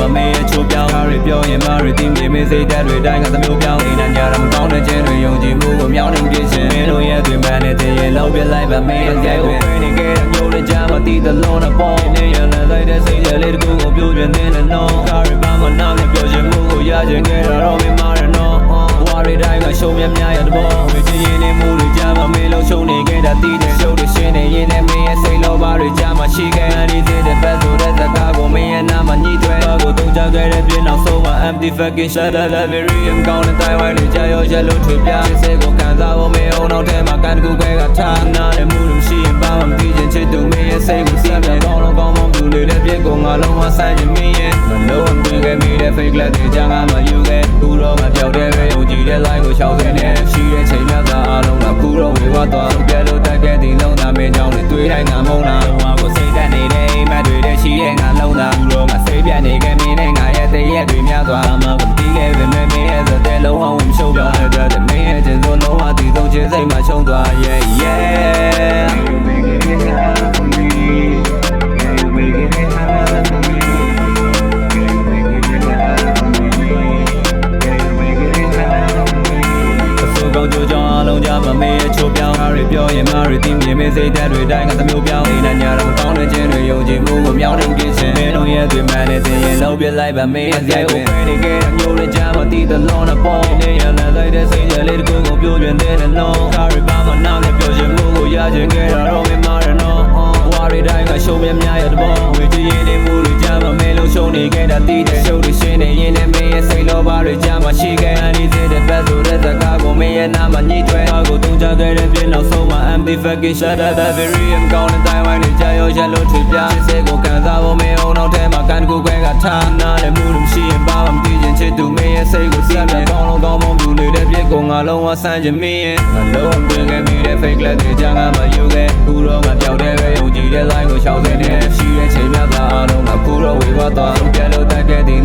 ပါမေးချိုးပြောင်းကားတွေပြောရင်မာတွေတင်းပြေမေးစိတ်ဓာတ်တွေတိုင်းကသမျိုးပြောင်းနေတာညာတော့မကောင်းတဲ့ခြင်းတွေယုံကြည်မှုကိုမြောင်းနေပြရှင်မင်းတို့ရဲ့တွင်ပန်းနေတဲ့ရင်လောက်ပြလိုက်ပါမေးအကြိုက်ကိုနေခဲ့တဲ့မျိုးတွေကြားမှာတီးသလုံးနဲ့ပေါ်နေရလန်လိုက်တဲ့စိတ်တွေလေးတကူကိုပြိုပြင်းနေတဲ့နော်ကားတွေပါမနာနဲ့ပြောရှင်မှုကိုရချင်ခဲ့တာတော့မင်းမာရနော်ဘဝတွေတိုင်းကရှုံးမြများရတဲ့ဘောဝေချင်ရင်နေမှုတွေကြားမှာမေးလို့ရှုံးနေခဲ့တာတီးတဲ့ရှုပ်တွေရှင်းနေရင်လည်းမင်းရဲ့စိတ်လောဘတွေကြားမှာရှိခဲ့တဲ့ဒီတဲ့ဘက်ဆိုတဲ့စကားကိုမင်းရဲ့နာမှာညှိသွဲတော့ကိုတုံးချခဲ့တဲ့ပြင်းအောင်ဆုံးမှာ empty fucking shut up that very am ကောင်းတဲ့တိုင်ဝိုင်းတွေကြာရောရက်လို့ထွေပြစိတ်ကိုခံစားဖို့မင်းအောင်တော့ထဲမှာကန်တကူခွဲကထားနာတဲ့မှုတွေမရှိရင်ဘာမှမသိချင်ချစ်သူမင်းရဲ့စိတ်ကိုစီးပြန်ကောင်းလုံးကောင်းမှပြူနေတဲ့ပြစ်ကိုငါလုံးဝဆိုင်ချင်မင်းရဲ့မလုံးဝတွေ့ခဲ့မိတဲ့ fake လက်တွေကြာငါမှယူခဲ့ခုတော့ငါပြောက်တဲ့ပဲယုံကြည်တဲ့ line ကိုရှောက်တဲ့နဲ့ရှိတဲ့ချိန်များသာအားလုံးကခုတော့ဝေဝါသွားပြလို့တက်ခဲ့တဲ့လုံးသားမင်းကြောင့်တွေတွေ့တိုင်းငါမုန်းတာဟောကိုစိတ်တက်နေတဲ့အိမ်မက်တွေတဲ့ရှိတဲ့ငါလုံးသားခုတော့ငါစိတ်ပြတ်နေခဲ့မင်းနဲ့ငါရဲ့တည့်ရက်တွေများသွားမှမသိခဲ့ပေမဲ့မင်းရဲ့စတဲ့လုံးဝဝင်ရှုံးပြောင်းတဲ့မင်းရဲ့ခြင်းစိုးလုံးဝတည်ဆုံးခြင်းစိတ်မှာရှုံးသွား yeah yeah you make it happen for me you make it happen for me you make it happen for me you make it happen for me ဆိုကောင်းကြိုးကြောင်းအလုံးကြမှာမေးချိုးပြောင်းကားတွေပြောရင်မာတွေတင်းပြေမေးစိတ်ဓာတ်တွေတိုင်းကသမျိုးပြောင်းနေတာညာတော့ကောင်းတဲ့ခြင်းတွေယုံကြည်မှုကိုမြောင်းနေပြရှင်မင်းတို့ရဲ့တွင်ပန်းနေတဲ့ရင်လောက်ပြလိုက်ပါမေးအကြိုက်ကိုခွဲနေခဲ့တဲ့မျိုးတွေကြားမှာတီးသလုံးနဲ့ပေါ်နေရလန်လိုက်တဲ့စိတ်တွေလေးတကူကိုပြိုပြင်းနေတဲ့နော်ကားတွေပါမနာနဲ့ပြောရှင်မှုကိုရချင်ခဲ့တာတော့မင်းမာရနော်ဘဝတွေတိုင်းကရှုံးမြများရတဲ့ဘောဝေချင်ရင်နေမှုတွေကြားမှာမင်းလုံးရှုံးနေခဲ့တာတီးတဲ့ရှုပ်တွေရှင်းနေရင်လည်းမင်းရဲ့စိတ်လောဘတွေကြားမှာရှိခဲ့တဲ့ဘက်ဆိုတဲ့စကားကိုမင်းရဲ့နာမှာညှိသွဲတော့ကိုတုံးချခဲ့တဲ့ပြင်းအောင်ဆုံးမှာ empty fucking shut up that very am ကောင်းတဲ့တိုင်ဝိုင်းတွေကြာရောရက်လို့ထွေပြစိတ်ကိုခံစားဖို့မင်းအောင်တော့ထဲမှာကန်တကူခွဲကထားနာတဲ့မှုတွေမရှိရင်ဘာမှမသိချင်ချစ်သူမင်းရဲ့စိတ်ကိုစီးပြန်ကောင်းလုံးကောင်းမှပြူနေတဲ့ပြစ်ကိုငါလုံးဝဆန်းချင်မင်းရဲ့ငါလုံးဝတွင်ခဲ့မိတဲ့ fake လက်တွေကြာငါမှယူခဲ့ခုတော့ငါပြောက်တဲ့ပဲယုံကြည်တဲ့ line ကိုရှောက်တဲ့နဲ့ရှိတဲ့ချိန်များသာအားလုံးကခုတော့ဝေဝါသွားပြလို့တက်ခဲ့တဲ့